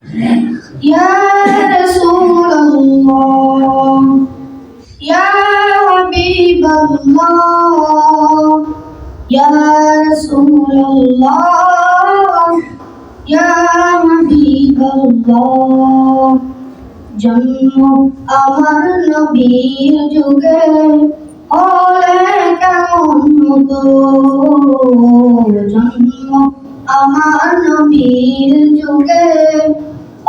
يا رسول الله يا حبيب الله يا رسول الله يا حبيب الله জন্ম আমার নবীর যুগে হলে কেমন হতো জন্ম আমার নবীর যুগে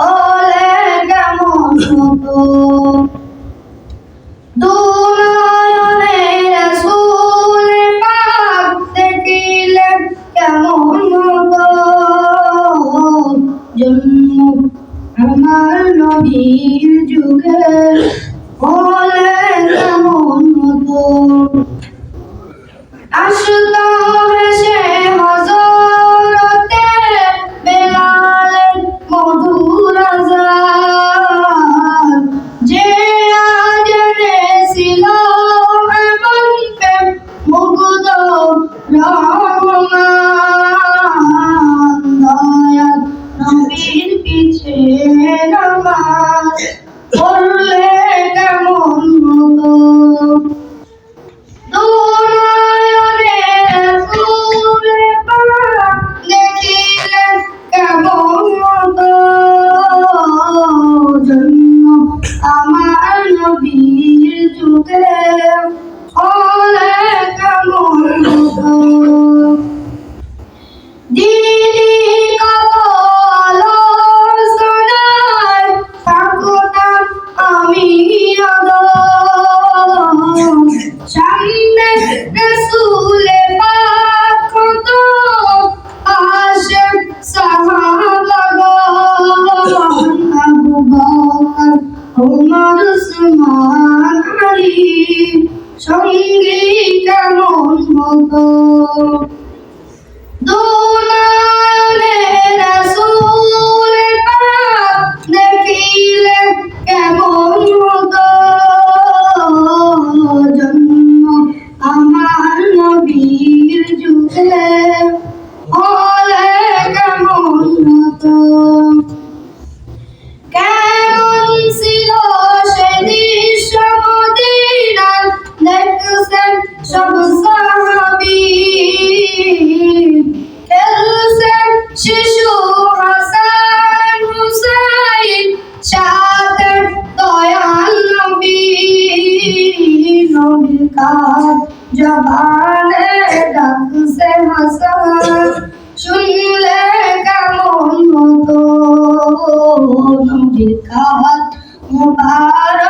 হলে কেমন হতো দুনয়নে রাসূল পাক দেখিলে কেমন হতো জন্ম আমার নবীর যুগে হলে কেমন হতো আসতো ভেসে হযরতে বেলালের মধুর আযান যে আজানে ছিল এমন প্রেম মুগ্ধ রহমান দয়াল নবীর পিছে নামাজ পড়লে কেমন হতো দুনয়নে রাসূল পাক দেখিলে কেমন হতো জন্ম আমার নবীর যুগে হলে কেমন হতো দিদি কত আলোচনায় থাকতাম আমি সামনে রাসূলে পাক হতো আশিক সাহাবাগণ আবু বকর ওমর উসমান আলী সঙ্গী কেমন হতো দুনয়নে রাসূল পাক দেখিলে কেমন হতো জন্ম আমার নবীর যুগে হলে কেমন হতো কেমন ছিল সে দৃশ্য মদিনার দেখছেন সব সাহাবী খেলছেন শিশু হাসান হুসাইন সাথে দয়াল নবী নবীর কাজ জবানে ডাকছে হাসান শুনলে কেমন হতো নবীর কাজ মুবারক